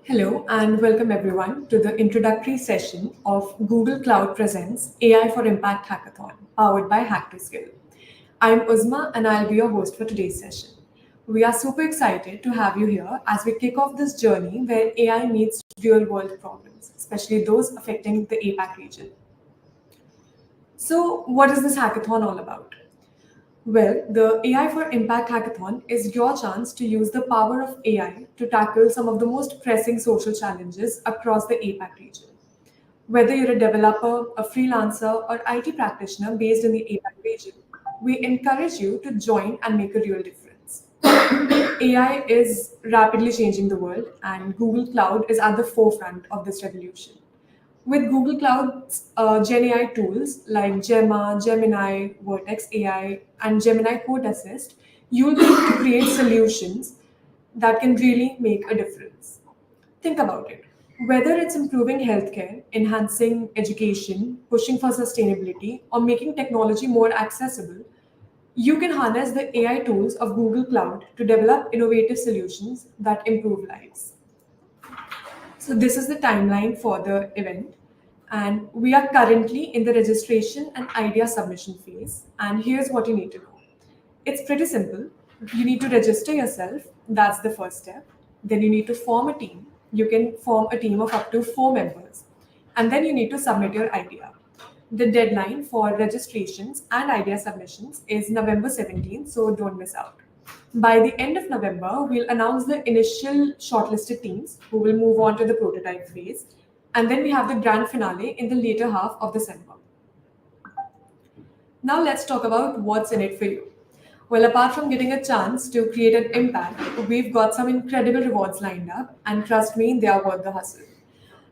Hello and welcome everyone to the introductory session of Google Cloud Presents AI for Impact Hackathon, powered by Hack to Skill. I'm Uzma and I'll be your host for today's session. We are super excited to have you here as we kick off this journey where AI meets real-world problems, especially those affecting the APAC region. So, what is this hackathon all about? Well, the AI for Impact Hackathon is your chance to use the power of AI to tackle some of the most pressing social challenges across the APAC region. Whether you're a developer, a freelancer, or IT practitioner based in the APAC region, we encourage you to join and make a real difference. AI is rapidly changing the world, and Google Cloud is at the forefront of this revolution. With Google Cloud's GenAI tools like Gemma, Gemini, Vertex AI, and Gemini Code Assist, you'll be able to create solutions that can really make a difference. Think about it. Whether it's improving healthcare, enhancing education, pushing for sustainability, or making technology more accessible, you can harness the AI tools of Google Cloud to develop innovative solutions that improve lives. So this is the timeline for the event. And we are currently in the registration and idea submission phase. And here's what you need to know. It's pretty simple. You need to register yourself. That's the first step. Then you need to form a team. You can form a team of up to 4 members. And then you need to submit your idea. The deadline for registrations and idea submissions is November 17th, so don't miss out. By the end of November, we'll announce the initial shortlisted teams who will move on to the prototype phase. And then we have the grand finale in the later half of December. Now let's talk about what's in it for you. Well, apart from getting a chance to create an impact, we've got some incredible rewards lined up, and trust me, they are worth the hustle.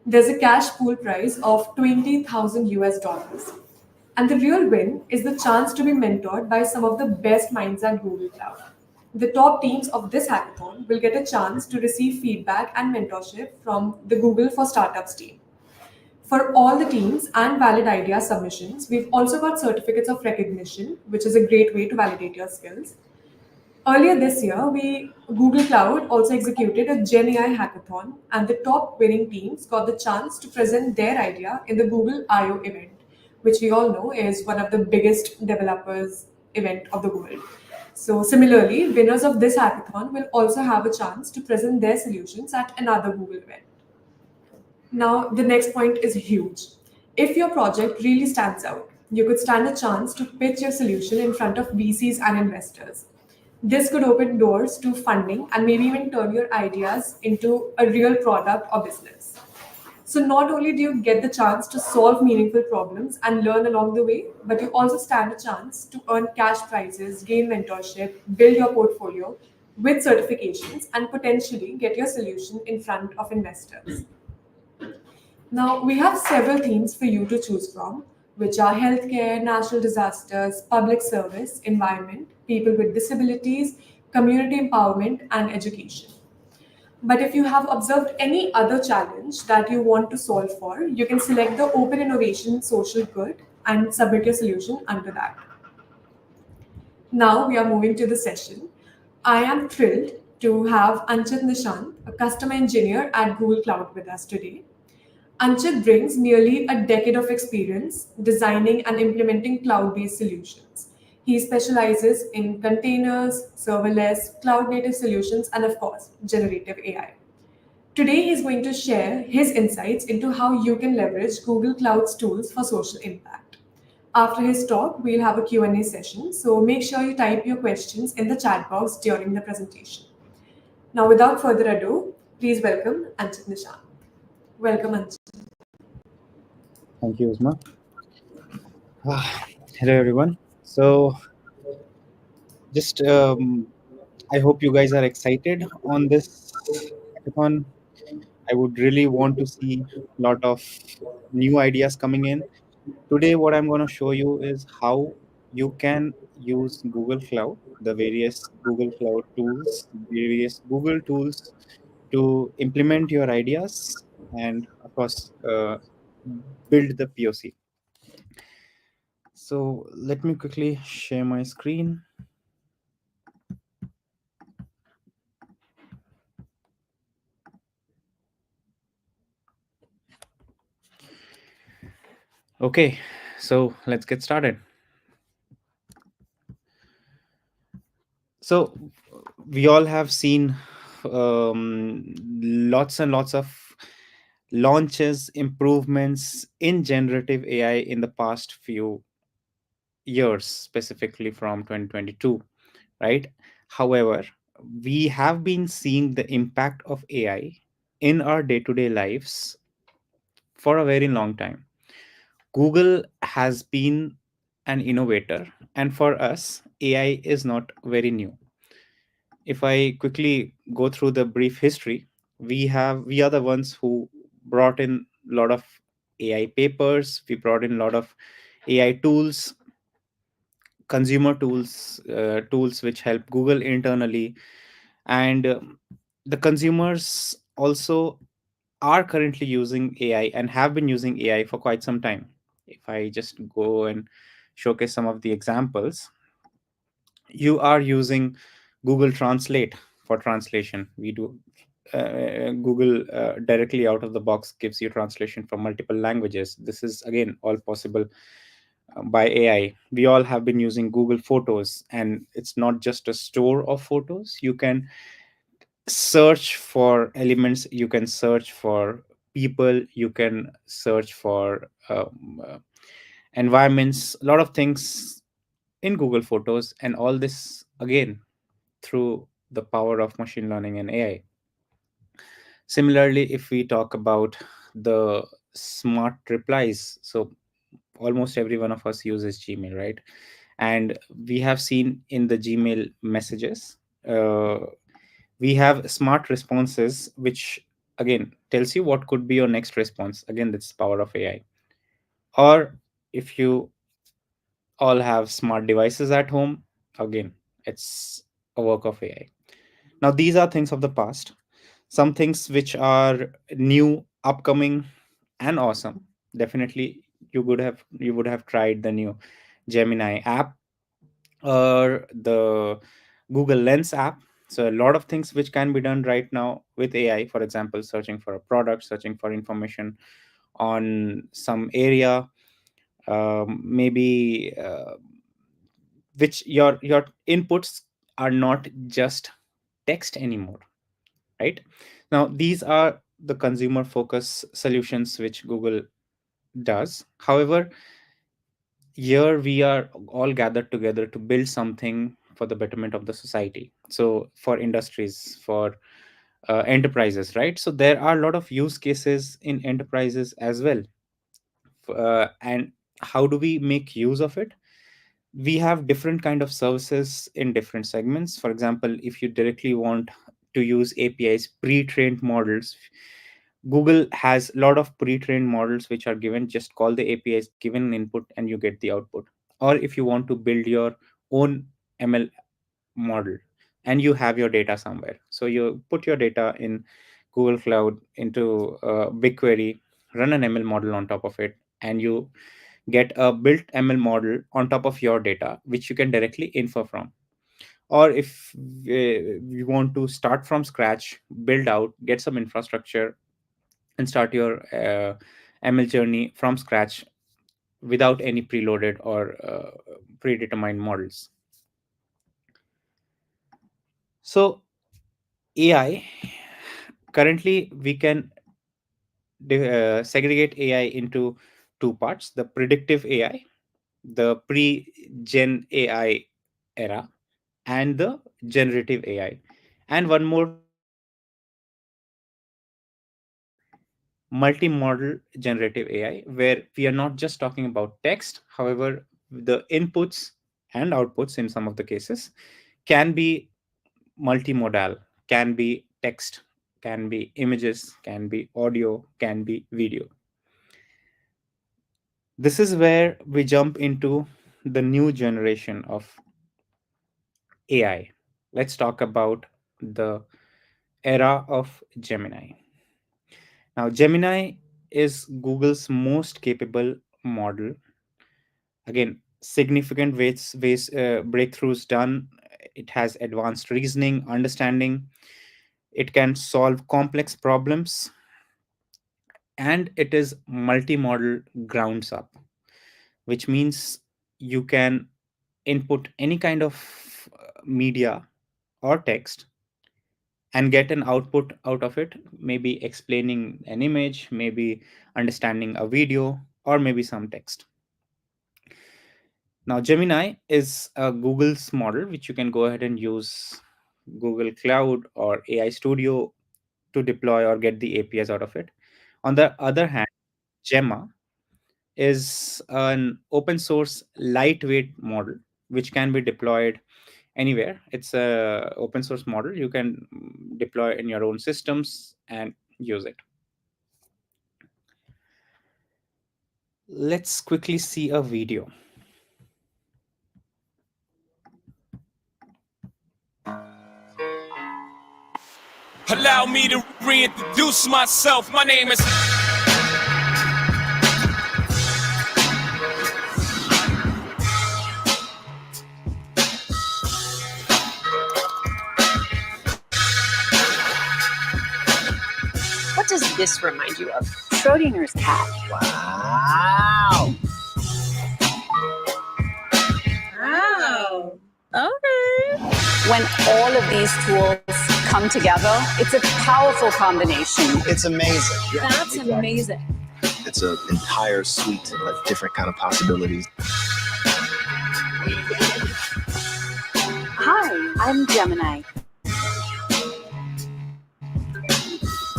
There's a cash pool prize of 20,000 US dollars. And the real win is the chance to be mentored by some of the best minds at Google Cloud. The top teams of this hackathon will get a chance to receive feedback and mentorship from the Google for Startups team. For all the teams and valid idea submissions, we've also got certificates of recognition, which is a great way to validate your skills. Earlier this year, Google Cloud also executed a GenAI hackathon, and the top winning teams got the chance to present their idea in the Google I/O event, which we all know is one of the biggest developers event of the world. So similarly, winners of this hackathon will also have a chance to present their solutions at another Google event. Now, the next point is huge. If your project really stands out, you could stand a chance to pitch your solution in front of VCs and investors. This could open doors to funding and maybe even turn your ideas into a real product or business. So, not only do you get the chance to solve meaningful problems and learn along the way, but you also stand a chance to earn cash prizes, gain mentorship, build your portfolio with certifications, and potentially get your solution in front of investors. Now, we have several themes for you to choose from, which are healthcare, natural disasters, public service, environment, people with disabilities, community empowerment, and education. But if you have observed any other challenge that you want to solve for, you can select the Open Innovation Social Good and submit your solution under that. Now we are moving to the session. I am thrilled to have Anchit Nishant, a customer engineer at Google Cloud with us today. Anchit brings nearly a decade of experience designing and implementing cloud-based solutions. He specializes in containers, serverless, cloud-native solutions, and of course, generative AI. Today, he's going to share his insights into how you can leverage Google Cloud's tools for social impact. After his talk, we'll have a Q&A session, so make sure you type your questions in the chat box during the presentation. Now, without further ado, please welcome Anchit Nishan. Welcome, Anchit. Thank you, Uzma. Hello, everyone. So, just I hope you guys are excited on this hackathon. I would really want to see a lot of new ideas coming in. Today, what I'm going to show you is how you can use Google Cloud, the various Google Cloud tools, various Google tools to implement your ideas and, of course, build the POC. So let me quickly share my screen. Okay, so let's get started. So we all have seen lots and lots of launches, improvements in generative AI in the past few years, specifically from 2022, right? However, we have been seeing the impact of AI in our day to day lives for a very long time. Google has been an innovator, and for us, AI is not very new. If I quickly go through the brief history, we are the ones who brought in a lot of AI papers. We brought in a lot of AI tools, consumer tools, tools which help Google internally, and the consumers also are currently using AI and have been using AI for quite some time. If I just go and showcase some of the examples, you are using Google Translate for translation. We do Google directly out of the box gives you translation from multiple languages. This is again all possible by AI. We all have been using Google Photos, and it's not just a store of photos. You can search for elements, you can search for people, you can search for environments, a lot of things in Google Photos, and all this again through the power of machine learning and AI. Similarly, if we talk about the smart replies, so almost every one of us uses Gmail, right? And we have seen in the Gmail messages, uh, we have smart responses, which again tells you what could be your next response. Again, that's power of AI. Or if you all have smart devices at home, again, it's a work of AI. Now, these are things of the past. Some things which are new, upcoming, and awesome. Definitely, you would have tried the new Gemini app or the Google Lens app. So a lot of things which can be done right now with AI. For example, searching for a product, searching for information on some area, maybe which your inputs are not just text anymore, right? Now these are the consumer focus solutions which Google does. However, here we are all gathered together to build something for the betterment of the society, so for industries, for enterprises, right? So there are a lot of use cases in enterprises as well. And how do we make use of it? We have different kind of services in different segments. For example, if you directly want to use APIs, pre-trained models, Google has a lot of pre-trained models which are given. Just call the APIs, given an input, and you get the output. Or if you want to build your own ML model and you have your data somewhere, so you put your data in Google Cloud into BigQuery, run an ML model on top of it, and you get a built ML model on top of your data, which you can directly infer from. Or if you want to start from scratch, build out, get some infrastructure, and start your ML journey from scratch without any preloaded or predetermined models. So, AI, currently, we can segregate AI into two parts: the predictive AI, the pre-gen AI era, and the generative AI. And one more multimodal generative AI, where we are not just talking about text. However, the inputs and outputs in some of the cases can be multimodal, can be text, can be images, can be audio, can be video. This is where we jump into the new generation of AI. Let's talk about the era of Gemini. Now, Gemini is Google's most capable model. Again, significant breakthroughs done. It has advanced reasoning, understanding. It can solve complex problems, and it is multimodal grounds up, which means you can input any kind of media or text and get an output out of it, maybe explaining an image, maybe understanding a video, or maybe some text. Now, Gemini is Google's model, which you can go ahead and use Google Cloud or AI Studio to deploy or get the APIs out of it. On the other hand, Gemma is an open source lightweight model which can be deployed anywhere. It's a open source model. You can deploy in your own systems and use it. Let's quickly see a video. Allow me to reintroduce myself. My name is. What does this remind you of? Schrodinger's cat. Wow. Wow. Okay. When all of these tools come together, it's a powerful combination. It's amazing. That's amazing. It's an entire suite of different kind of possibilities. Hi, I'm Gemini.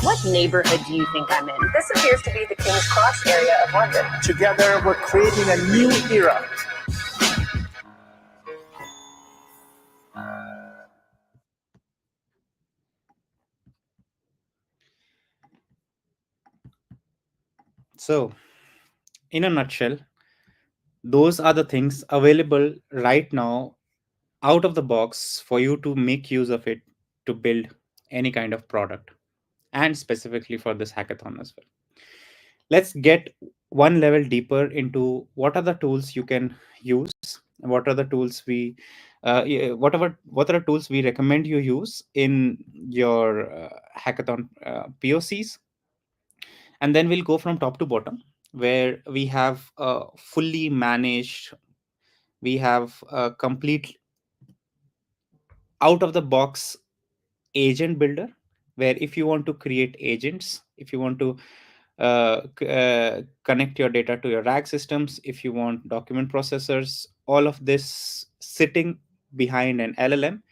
What neighborhood do you think I'm in? This appears to be the King's Cross area of London. Together, we're creating a new era. So, in a nutshell, those are the things available right now out of the box for you to make use of it to build any kind of product, and specifically for this hackathon as well. Let's get one level deeper into what are the tools you can use, what are the tools we what are the tools we recommend you use in your hackathon POCs. And then we'll go from top to bottom, where we have fully managed, we have a complete out of the box agent builder, where if you want to create agents, if you want to connect your data to your RAG systems, if you want document processors, all of this sitting behind an LLM,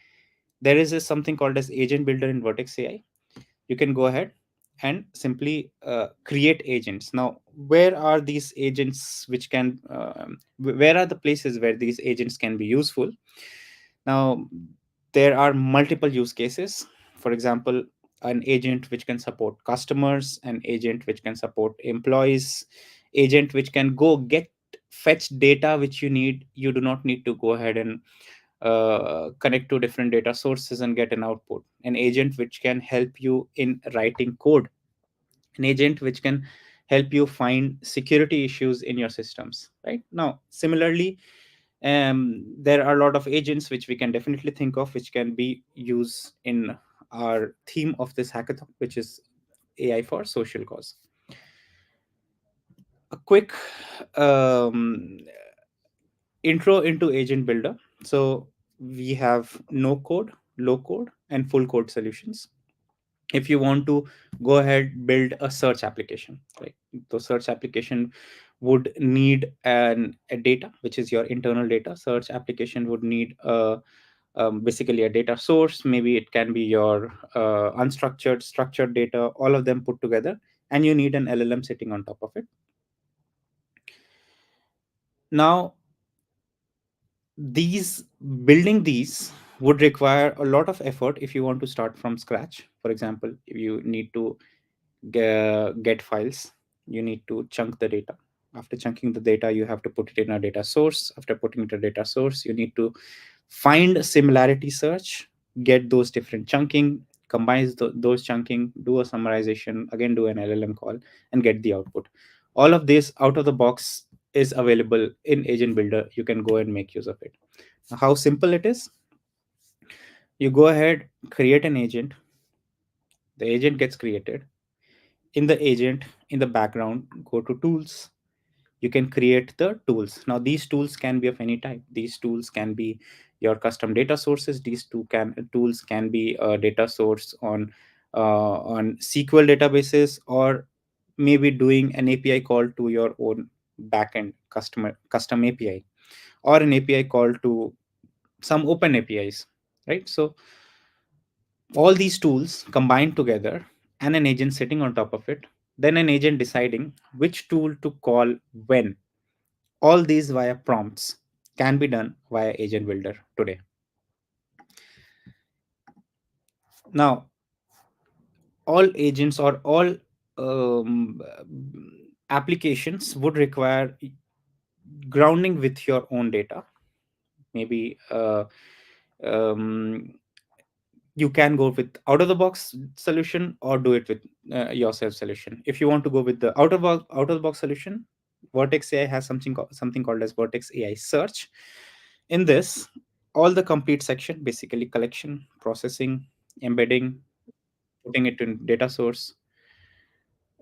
there is something called as agent builder in Vertex AI. You can go ahead and simply create agents. Now, where are these agents which can where are the places where these agents can be useful? Now, there are multiple use cases. For example, an agent which can support customers, an agent which can support employees, agent which can go get fetch data which you need. You do not need to go ahead and connect to different data sources and get an output. An agent which can help you in writing code, an agent which can help you find security issues in your systems. Right now, similarly, there are a lot of agents which we can definitely think of which can be used in our theme of this hackathon, which is AI for social cause. A quick um, intro into agent builder. So we have no code, low code, and full code solutions. If you want to go ahead build a search application, right, the search application would need a data which is your internal data. Search application would need basically a data source. Maybe it can be your unstructured, structured data, all of them put together. and you need an LLM sitting on top of it. Now, these building these would require a lot of effort if you want to start from scratch. For example, if you need to get files, you need to chunk the data. After chunking the data, you have to put it in a data source. After putting it in a data source, you need to find similarity search, get those different chunking, combine those chunking, do a summarization, again do an LLM call, and get the output. All of this out of the box is available in Agent Builder. You can go and make use of it. How simple it is: you go ahead, create an agent. The agent gets created. In the agent, in the background, go to tools. You can create the tools. Now these tools can be of any type. These tools can be your custom data sources. These tools can be a data source on SQL databases, or maybe doing an API call to your own backend custom API, or an API call to some open APIs, right? So all these tools combined together, and an agent sitting on top of it, then an agent deciding which tool to call when. All these via prompts can be done via Agent Builder today. Now, all agents or all um, applications would require grounding with your own data. Maybe um, you can go with out of the box solution, or do it with yourself solution. If you want to go with the out of the box solution, Vortex AI has something called as Vortex AI Search. In this, all the complete section, basically collection, processing, embedding, putting it in data source,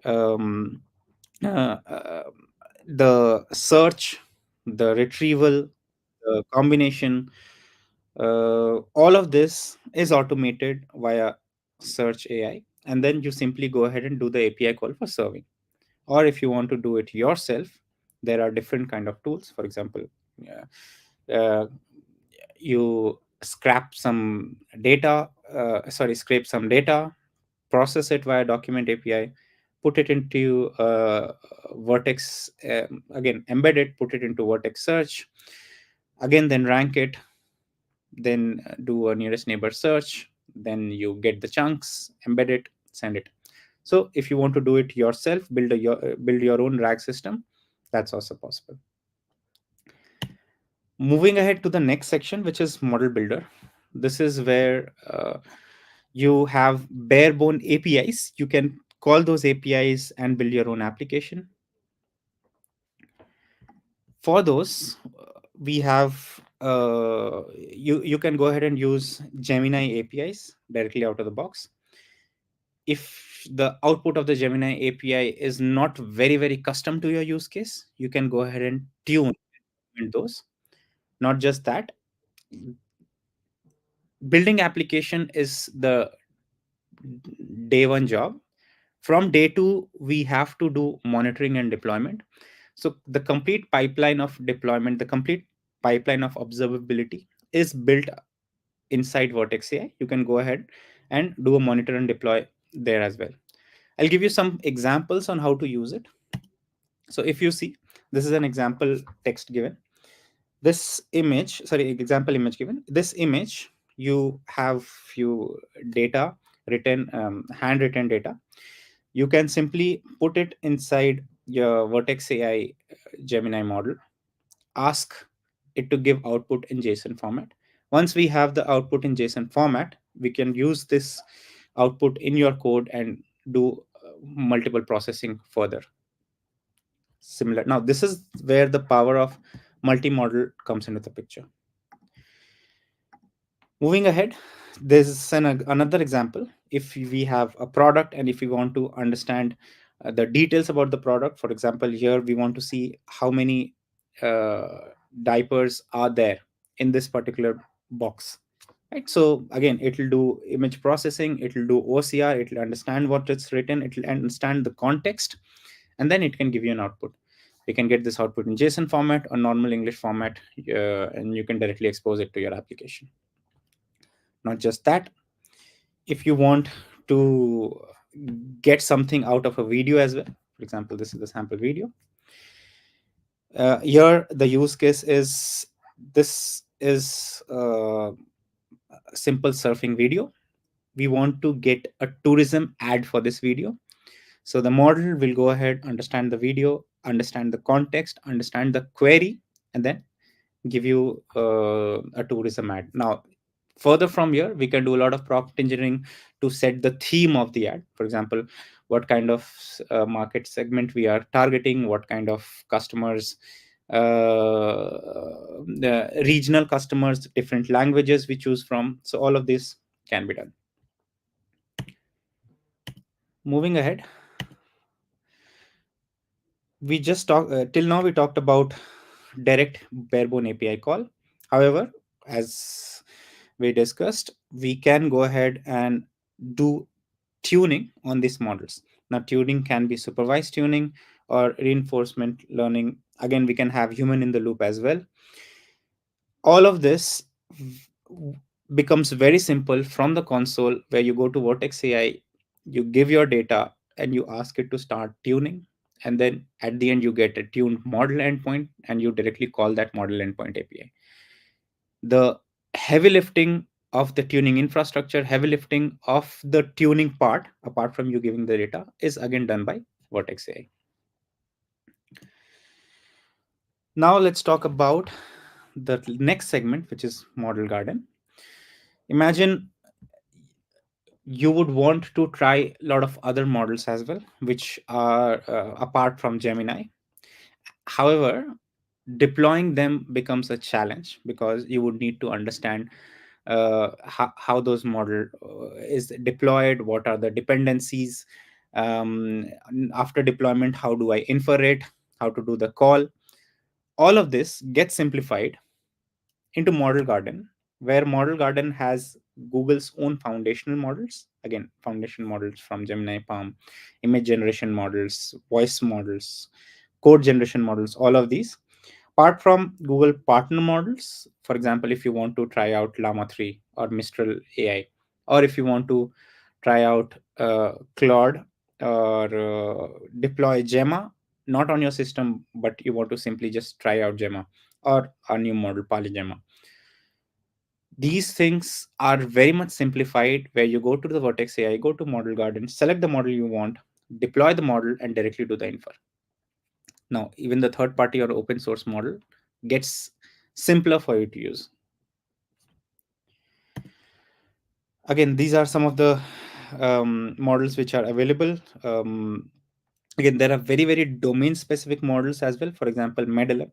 um, uh, uh, the search, the retrieval, the combination, all of this is automated via Search AI. And then you simply go ahead and do the API call for serving. Or if you want to do it yourself, there are different kind of tools. For example, uh, you scrape some data, process it via document API, put it into Vertex, again embed it, put it into Vertex Search, again then rank it, then do a nearest neighbor search, then you get the chunks, embed it, send it. So if you want to do it yourself, build your own RAG system, that's also possible. Moving ahead to the next section, which is model builder. This is where you have bare bone APIs. You can call those APIs and build your own application. For those, we have you can go ahead and use Gemini APIs directly out of the box. If the output of the Gemini API is not very custom to your use case, you can go ahead and tune those. Not just that, building application is the day one job. From day two, we have to do monitoring and deployment. So the complete pipeline of deployment, the complete pipeline of observability is built inside Vertex AI. You can go ahead and do a monitor and deploy there as well. I'll give you some examples on how to use it. So if you see, this is an example text given. This image, sorry, example image given. This image, you have few data written, handwritten data. You can simply put it inside your Vertex AI Gemini model, ask it to give output in JSON format. Once we have the output in JSON format, we can use this output in your code and do multiple processing further. Similar. Now, this is where the power of multi-model comes into the picture. Moving ahead, there's another example. If we have a product and if we want to understand the details about the product, for example, here we want to see how many uh, diapers are there in this particular box, right? So again, it will do image processing, it will do OCR, it will understand what it's written, it will understand the context, and then it can give you an output. You can get this output in JSON format or normal English format, and you can directly expose it to your application. Not just that, if you want to get something out of a video as well. For example, this is the sample video. Here the use case is, this is a simple surfing video. We want to get a tourism ad for this video. So the model will go ahead, understand the video, understand the context, understand the query, and then give you a tourism ad. Now, further from here, we can do a lot of prompt engineering to set the theme of the ad. For example, what kind of market segment we are targeting, what kind of customers, the regional customers, different languages we choose from. So all of this can be done. Moving ahead, we just talked till now we talked about direct barebone API call. However, as we discussed, we can go ahead and do tuning on these models. Now, tuning can be supervised tuning or reinforcement learning. Again, we can have human in the loop as well. All of this becomes very simple from the console, where you go to Vortex AI, you give your data, and you ask it to start tuning. And then at the end, you get a tuned model endpoint, and you directly call that model endpoint API. The heavy lifting of the tuning infrastructure, heavy lifting of the tuning part, apart from you giving the data, is again done by Vortex AI. Now let's talk about the next segment, which is Model Garden. Imagine you would want to try a lot of other models as well, which are apart from Gemini. However, deploying them becomes a challenge, because you would need to understand how those model is deployed, what are the dependencies, after deployment, how do I infer it, how to do the call. All of this gets simplified into Model Garden, where Model Garden has Google's own foundational models. Again, foundation models from Gemini Palm, image generation models, voice models, code generation models, all of these. Apart from Google partner models, for example, if you want to try out Llama 3 or Mistral AI, or if you want to try out Claude, or deploy Gemma, not on your system, but you want to simply just try out Gemma or a new model, Polygemma. These things are very much simplified, where you go to the Vertex AI, go to Model Garden, select the model you want, deploy the model, and directly do the infer. Now, even the third party or open source model gets simpler for you to use. Again, these are some of the models which are available. Again, there are very, very domain specific models as well. For example, MedLM,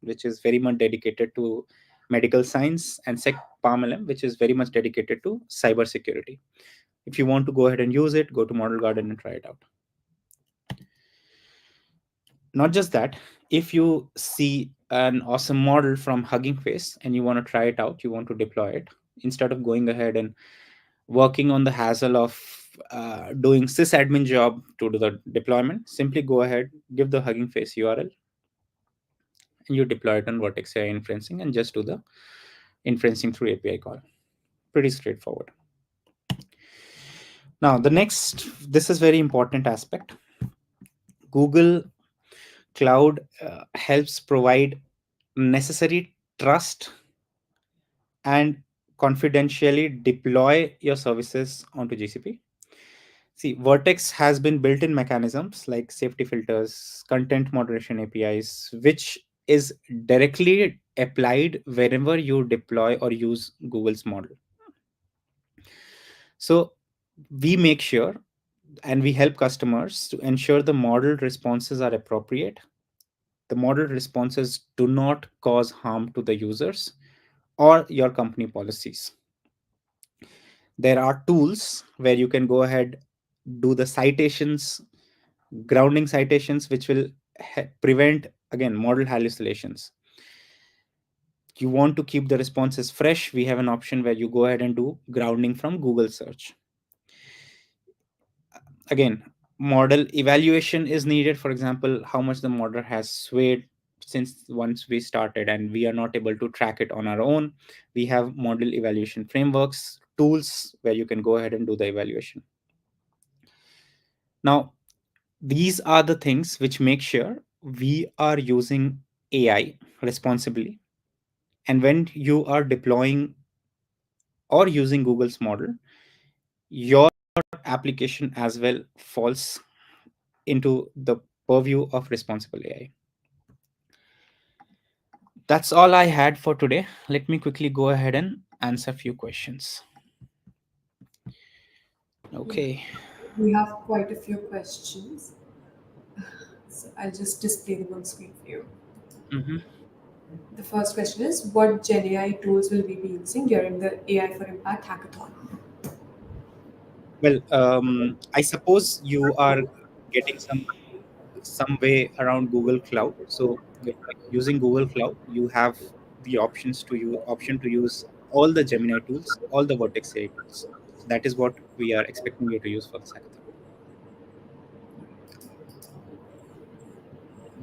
which is very much dedicated to medical science, and SecPalmLM, which is very much dedicated to cybersecurity. If you want to go ahead and use it, go to Model Garden and try it out. Not just that, if you see an awesome model from Hugging Face and you want to try it out, you want to deploy it, instead of going ahead and working on the hassle of doing sysadmin job to do the deployment, simply go ahead, give the Hugging Face URL, and you deploy it on Vertex AI inferencing, and just do the inferencing through API call. Pretty straightforward. Now, this is very important aspect. Google Cloud helps provide necessary trust and confidentially deploy your services onto GCP. See, Vertex has been built in mechanisms like safety filters, content moderation APIs, which is directly applied wherever you deploy or use Google's model. So we make sure, and we help customers to ensure the model responses are appropriate. The model responses do not cause harm to the users or your company policies. There are tools where you can go ahead, do the citations, grounding citations, which will prevent, again, model hallucinations. You want to keep the responses fresh, we have an option where you go ahead and do grounding from Google search. Again, model evaluation is needed. For example, how much the model has swayed since once we started, and we are not able to track it on our own. We have model evaluation frameworks, tools where you can go ahead and do the evaluation. Now, these are the things which make sure we are using AI responsibly. And when you are deploying or using Google's model, your application as well falls into the purview of responsible AI. That's all I had for today. Let me quickly go ahead and answer a few questions. Okay. We have quite a few questions. So I'll just display them on screen for you. Mhm. The first question is, what GenAI tools will we be using during the AI for Impact hackathon? Well, I suppose you are getting some way around Google Cloud. So using Google Cloud, you have the option to use all the Gemini tools, all the Vertex AI tools. So that is what we are expecting you to use for this hackathon.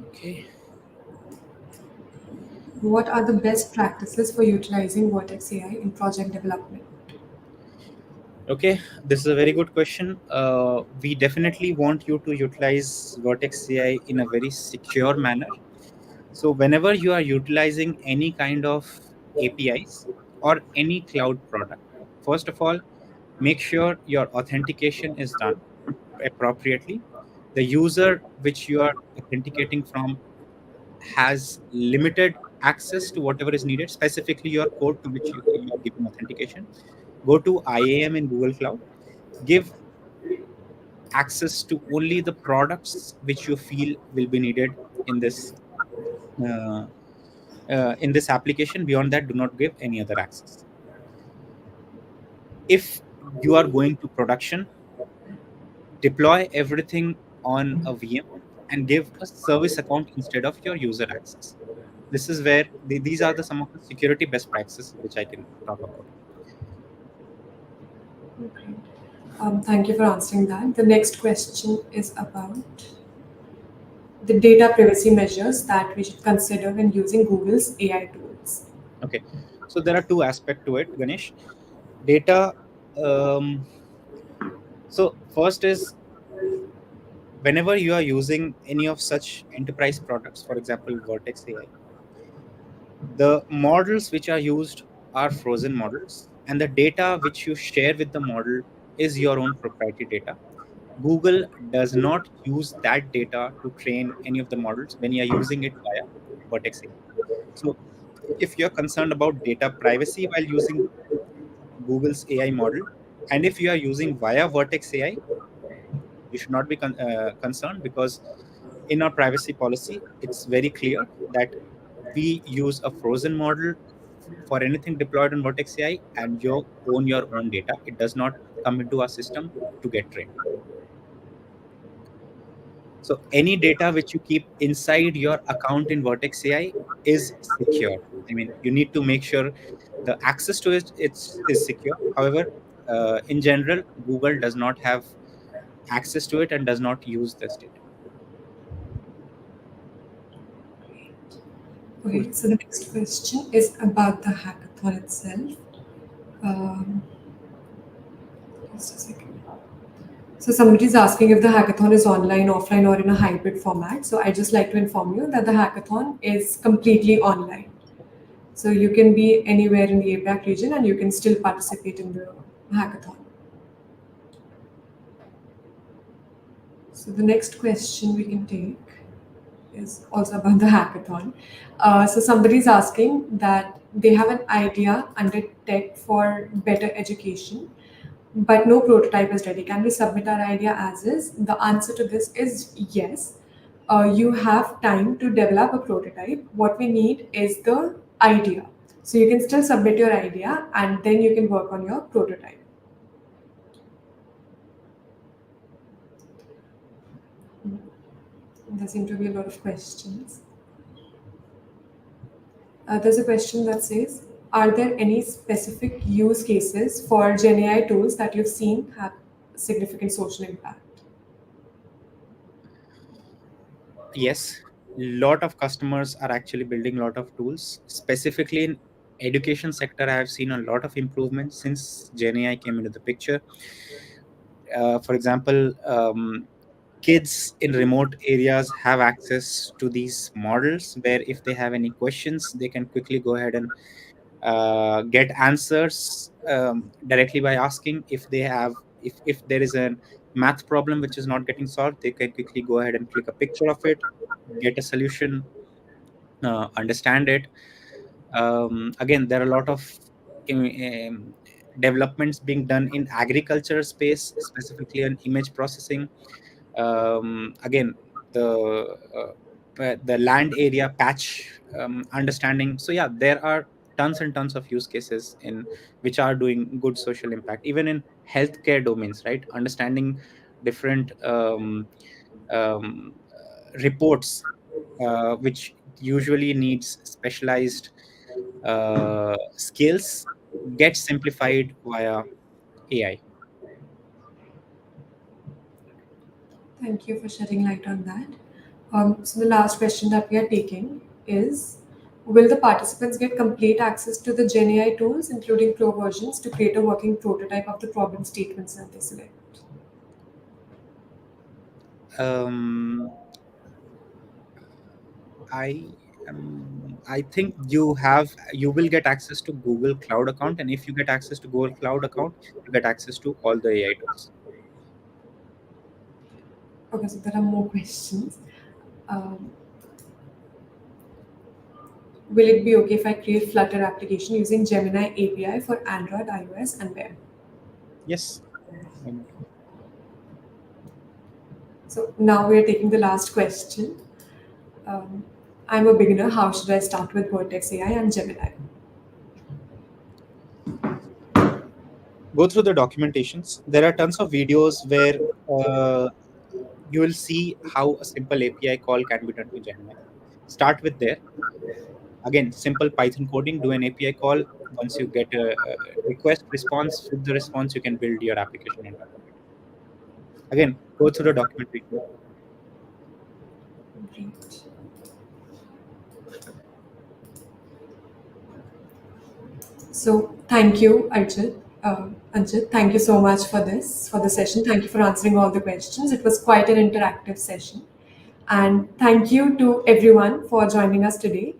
Okay. What are the best practices for utilizing Vortex AI in project development? Okay, this is a very good question. We definitely want you to utilize Vertex AI in a very secure manner. So, whenever you are utilizing any kind of APIs or any cloud product, first of all, make sure your authentication is done appropriately. The user which you are authenticating from has limited access to whatever is needed, specifically your code to which you are giving authentication. Go to IAM in Google Cloud, give access to only the products which you feel will be needed in uh, this application. Beyond that, do not give any other access. If you are going to production, deploy everything on a VM and give a service account instead of your user access. This is where these are some of the security best practices which I can talk about. Okay. Thank you for answering that. The next question is about the data privacy measures that we should consider when using Google's AI tools. Okay, so there are two aspects to it, Ganesh. Data. Um, so first is, whenever you are using any of such enterprise products, for example, Vertex AI, the models which are used are frozen models, and the data which you share with the model is your own proprietary data. Google does not use that data to train any of the models when you are using it via Vertex AI. So, if you're concerned about data privacy while using Google's AI model, and if you are using via Vertex AI, you should not be concerned, because in our privacy policy, it's very clear that we use a frozen model for anything deployed on Vertex AI, and you own your own data. It does not come into our system to get trained. So any data which you keep inside your account in Vertex AI is secure. I mean, you need to make sure the access to it is secure. However, in general, Google does not have access to it and does not use this data. Cool. Okay, so the next question is about the hackathon itself. Um, just a second. So somebody is asking if the hackathon is online, offline, or in a hybrid format. So I just like to inform you that the hackathon is completely online. So you can be anywhere in the APAC region and you can still participate in the hackathon. So the next question we can take is also about the hackathon. So somebody is asking that they have an idea under tech for better education, but no prototype is ready. Can we submit our idea as is? The answer to this is yes. You have time to develop a prototype. What we need is the idea. So you can still submit your idea and then you can work on your prototype. There seem to be a lot of questions. There's a question that says, are there any specific use cases for GenAI tools that you've seen have significant social impact? Yes, lot of customers are actually building a lot of tools. Specifically in education sector, I have seen a lot of improvements since GenAI came into the picture. For example, kids in remote areas have access to these models, where if they have any questions, they can quickly go ahead and get answers directly by asking. If they have, if there is a math problem which is not getting solved, they can quickly go ahead and click a picture of it, get a solution, understand it. Again, there are a lot of um, developments being done in agriculture space, specifically in image processing. Again, the land area patch understanding. So yeah, there are tons and tons of use cases in which are doing good social impact, even in healthcare domains, right? Understanding different reports which usually needs specialized skills, get simplified via AI. Thank you for shedding light on that. So the last question that we are taking is, will the participants get complete access to the GenAI tools, including pro versions, to create a working prototype of the problem statements that they select? um, I I think you will get access to Google Cloud account, and if you get access to Google Cloud account, you get access to all the AI tools. Okay, so there are more questions. Um, will it be okay if I create Flutter application using Gemini API for Android, iOS, and web? Yes. Why not? So now we are taking the last question. Um, I'm a beginner. How should I start with Vortex AI and Gemini? Go through the documentations. There are tons of videos where you will see how a simple API call can be done to Gemini. Start with there. Again, simple Python coding, do an API call. Once you get a request response, with the response, you can build your application on top of it. Again, go through the documentation. Great. So thank you, Arjit. Anjit, thank you so much for the session. Thank you for answering all the questions. It was quite an interactive session. And thank you to everyone for joining us today.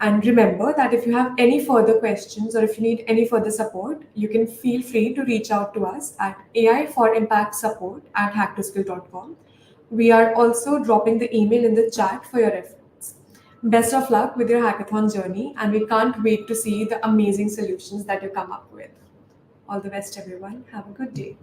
And remember that if you have any further questions or if you need any further support, you can feel free to reach out to us at AI for Impact Support at hacktoskill.com. We are also dropping the email in the chat for your reference. Best of luck with your hackathon journey, and we can't wait to see the amazing solutions that you come up with. All the best, everyone. Have a good day.